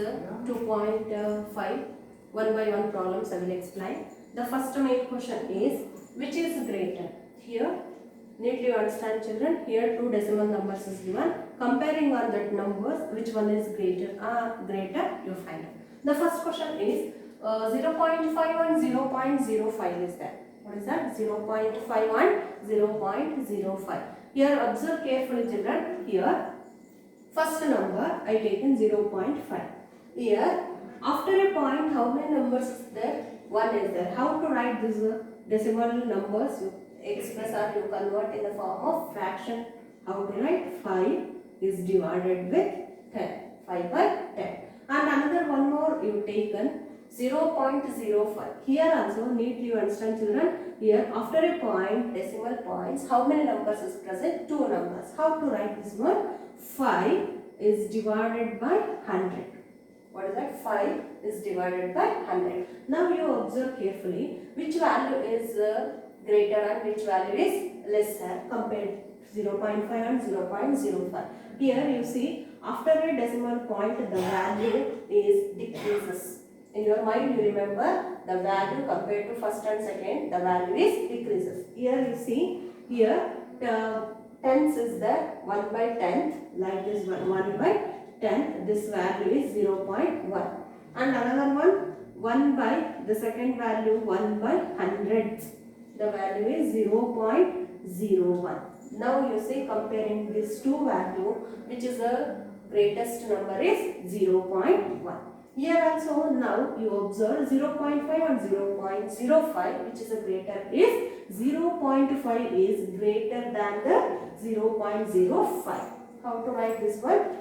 2.5. One by one problems I will explain. The first main question is, which is greater? Here, neatly you understand children, here two decimal numbers is given. Comparing on that numbers, which one is greater? Greater, you find out. The first question is 0.5 and 0.05 is there. What is that? 0.5 and 0.05. Here observe carefully children. Here first number I taken 0.5. Here after a point how many numbers is there? 1 is there. How to write this decimal numbers? You express or you convert in the form of fraction. How to write? 5 is divided with 10. 5 by 10. And another one more you taken 0.05. Here also neatly you understand children. Here after a point, decimal points, how many numbers is present? 2 numbers. How to write this one? 5 is divided by 100. What is that? 5 is divided by 100. Now you observe carefully which value is greater and which value is lesser compared to 0.5 and 0.05. Here you see after a decimal point the value is decreases. In your mind you remember the value compared to first and second, the value is decreases. Here you see, here tenths is there, 1 by 10th, like this one, 1 by 10th, this value is 0.1. And another one, 1 by, the second value 1 by 100th, the value is 0.01. Now you see comparing these two value, which is the greatest number is 0.1. Here also now you observe 0.5 and 0.05, which is a greater is 0.5 is greater than the 0.05. How to write this one?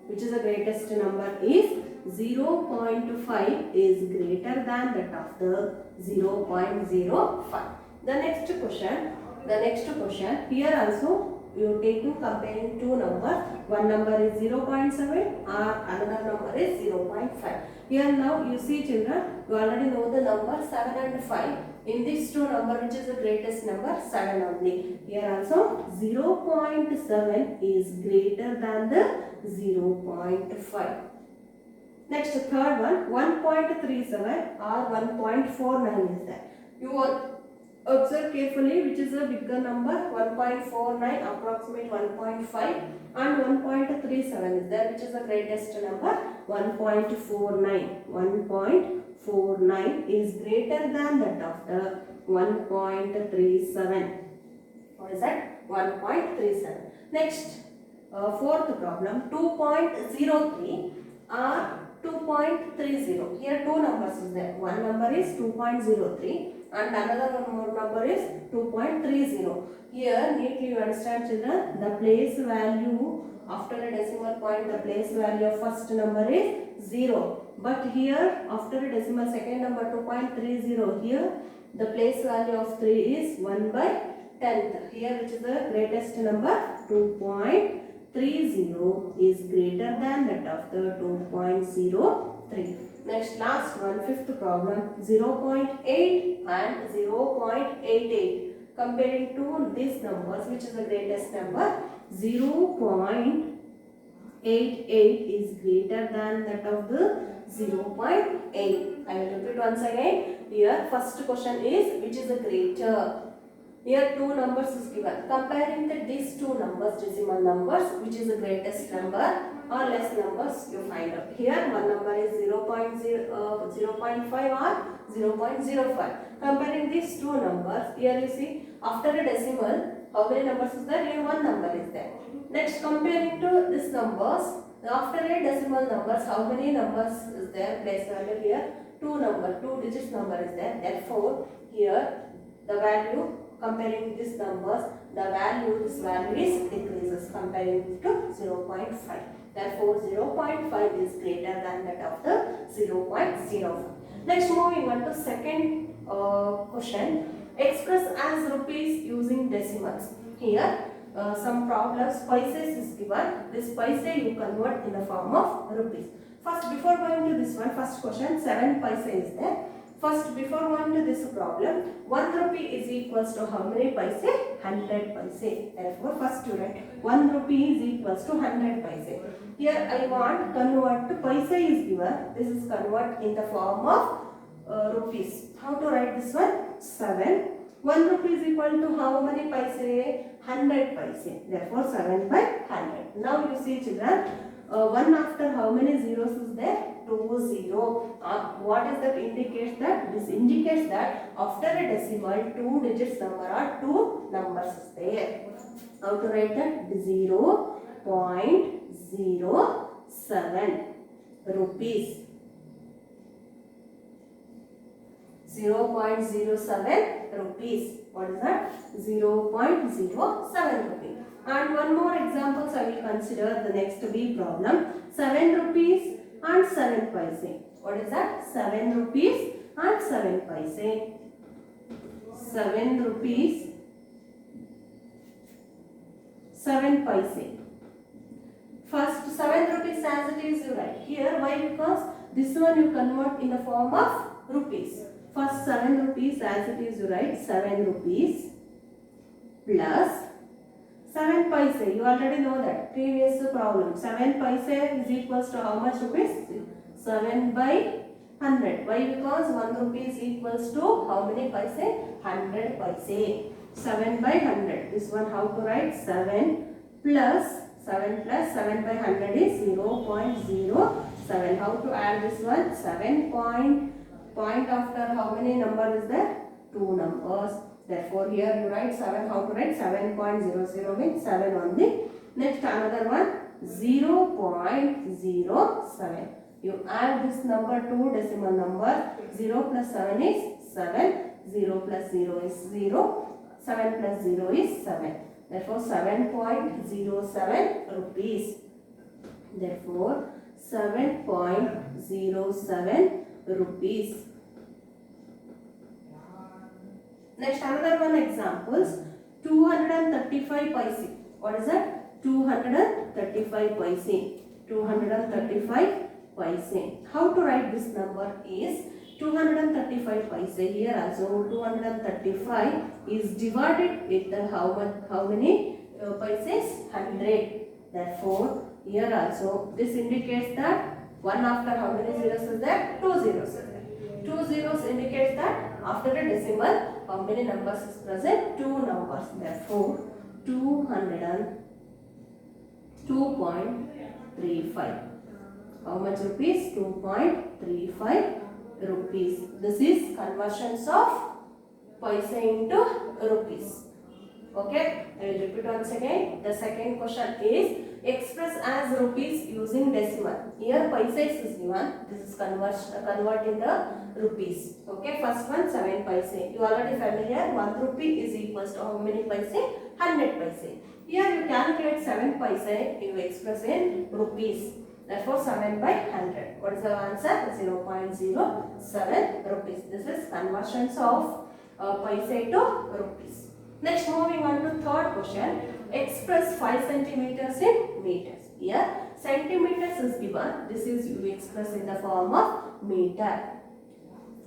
Which is the greatest number is 0.5 is greater than that of the 0.05. The next question, here also you take to comparing two numbers. One number is 0.7 or another number is 0.5. Here now you see children, you already know the number 7 and 5. In these two numbers, which is the greatest number? 7 only. Here also 0.7 is greater than the 0.5. Next third one, 1.37 or 1.49 is there. You observe carefully which is a bigger number, 1.49 approximate 1.5 and 1.37 is there, which is the greatest number, 1.49. 1.49 is greater than that of the 1.37. What is that? 1.37. Next, fourth problem, 2.03 or 2.30. Here two numbers is there. One number is 2.03 and another one more number is 2.30. Here neatly you understand children, the place value after a decimal point, the place value of first number is 0. But here after a decimal second number 2.30, here the place value of 3 is 1 by 10th. Here which is the greatest number? 2.30 is greater than that of the 2.03. Next last one, fifth problem, 0.8 and 0.88. Comparing to these numbers, which is the greatest number? 0.88 is greater than that of the 0.8. I will repeat once again. Here first question is, which is the greater? Here two numbers is given. Comparing these two numbers, decimal numbers, which is the greatest number or less numbers, you find out. Here one number is 0.5 or 0.05. Comparing these two numbers, here you see after a decimal, how many numbers is there? Here one number is there. Next, comparing to these numbers, after a decimal numbers, how many numbers is there? Place value here, two digits number is there. Therefore, here the value comparing these numbers, this value is decreases comparing to 0.5. Therefore, 0.5 is greater than that of the 0.05. Next, moving on to second question. Express as rupees using decimals. Here, some problems, paise is given. This paise you convert in the form of rupees. First, before going to this one, first question, 7 paise is there. First, before going to this problem, 1 rupee is equals to how many paise? 100 paise. Therefore, first you write 1 rupee is equals to 100 paise. Here I want convert to paise is given. This is convert in the form of rupees. How to write this one? 7. 1 rupee is equal to how many paise? 100 paise. Therefore, 7 by 100. Now you see children, 1 after how many zeros is there? 2 0. What is that indicates that? This indicates that after a decimal, 2 digits number or 2 numbers is there. How to write that? 0.07 rupees. 0.07 rupees. What is that? 0.07 rupees. And one more example I will consider the next B problem. 7 rupees and 7 paise. What is that? 7 rupees and 7 paise. 7 rupees, 7 paise. First 7 rupees as it is you write. Here why? Because this one you convert in the form of rupees. First 7 rupees as it is you write 7 rupees plus 7 paise. You already know that previous problem. 7 paise is equals to how much rupees? 7 by 100. Why? Because 1 rupee is equals to how many paise? 100 paise. 7 by 100. This one how to write? 7 plus 7 by 100 is 0.07. How to add this one? 7 point after how many number is there? 2 numbers. Therefore, here you write 7. How to write? 7.00 means 7 only. Next, another one 0.07. You add this number to decimal number. 0 plus 7 is 7. 0 plus 0 is 0. 7 plus 0 is 7. Therefore, 7.07 rupees. Therefore, 7.07 rupees. Next, another one examples. 235 paise. What is that? 235 paise. 235 paise. How to write this number is 235 paise. Here also 235 is divided with the how many paises? 100. Therefore, here also this indicates that 1 after how many zeros is there? 2 zeros is there. 2 zeros indicates that after a decimal how many numbers is present? 2 numbers. Therefore, 202.35. How much rupees? 2.35 rupees. This is conversions of paise into rupees. Okay, I will repeat once again. The second question is express as rupees using decimal. Here paise is given. This is converting the rupees. Okay, first one 7 paise. You already familiar. 1 rupee is equals to how many paise? 100 paise. Here you calculate 7 paise. You express in rupees. Therefore, 7 by 100. What is the answer? 0.07 rupees. This is conversions of paise to rupees. Next, moving on to third question. Express 5 centimeters in meters. Here, centimeters is given. This is you express in the form of meter.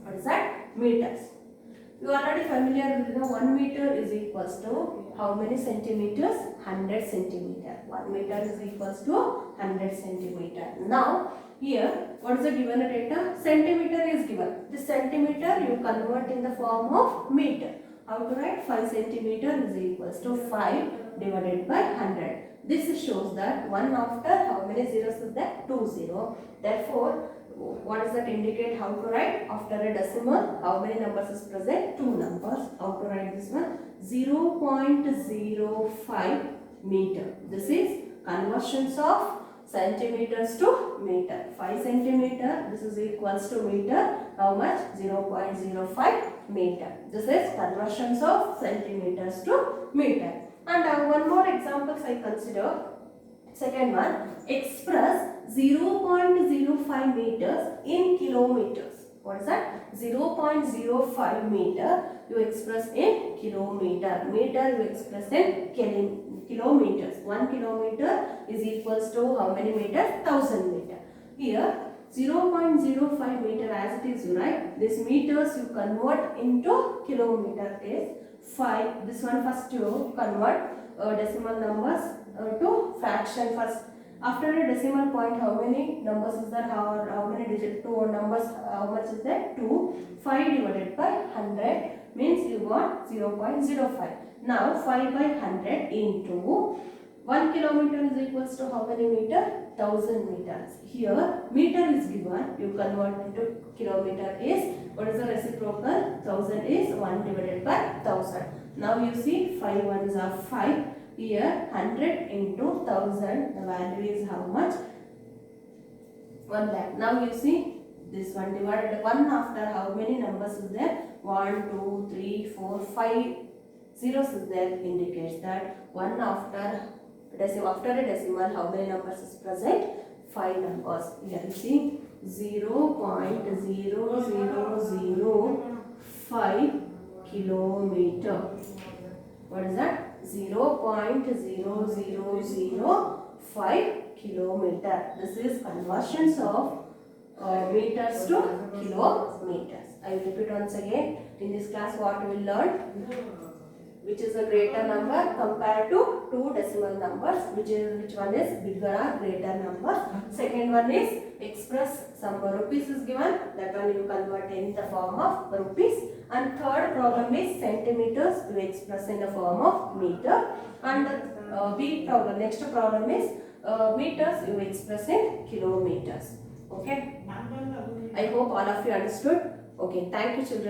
What is that? Meters. You are already familiar with 1 meter is equals to how many centimeters? 100 centimeter. 1 meter is equals to 100 centimeter. Now, here, what is the given data? Centimeter is given. This centimeter you convert in the form of meter. How to write? 5 centimeter is equals to 5 divided by 100. This shows that 1 after how many zeros is that? 2 0. Therefore, what does that indicate? How to write? After a decimal, how many numbers is present? 2 numbers. How to write this one? 0.05 meter. This is conversions of centimeters to meter. 5 centimeter, this is equals to meter. How much? 0.05 meter. This is conversions of centimeters to meter. And one more examples I consider. Second one, express 0.05 meters in kilometers. What is that? 0.05 meter you express in kilometer. Meter you express in kilometers. 1 kilometer is equals to how many meters? 1000 meter. Here 0.05 meter as it is, right? This meters you convert into kilometer is 5. This one first you convert decimal numbers to fraction first. After a decimal point, how many numbers is there? How many digits? 2 numbers. How much is that? 2. 5 divided by 100 means you got 0.05. Now 5 by 100 into 1 kilometer is equals to how many meter? 1000 meters. Here meter is given. You convert into kilometer is, what is the reciprocal? 1000 is 1 divided by 1000. Now you see 5 ones are 5. Here 100 into 1000, the value is how much? 1 lakh. Now you see this one divided 1 after how many numbers is there? 1, 2, 3, 4, 5 zeros is there, indicates that 1 after a decimal how many numbers is present? 5 numbers. Here you see 0.0005 kilometer. What is that? 0.0005 kilometer. This is conversions of meters to kilometers. I will repeat once again. In this class what we will learn? Which is a greater number compared to two decimal numbers. Which one is bigger or greater number? Second one is express some rupees is given. That one you convert in the form of rupees. And third problem is centimeters, you express in the form of meter. And B problem, next problem is meters, you express in kilometers. Okay. I hope all of you understood. Okay, thank you children.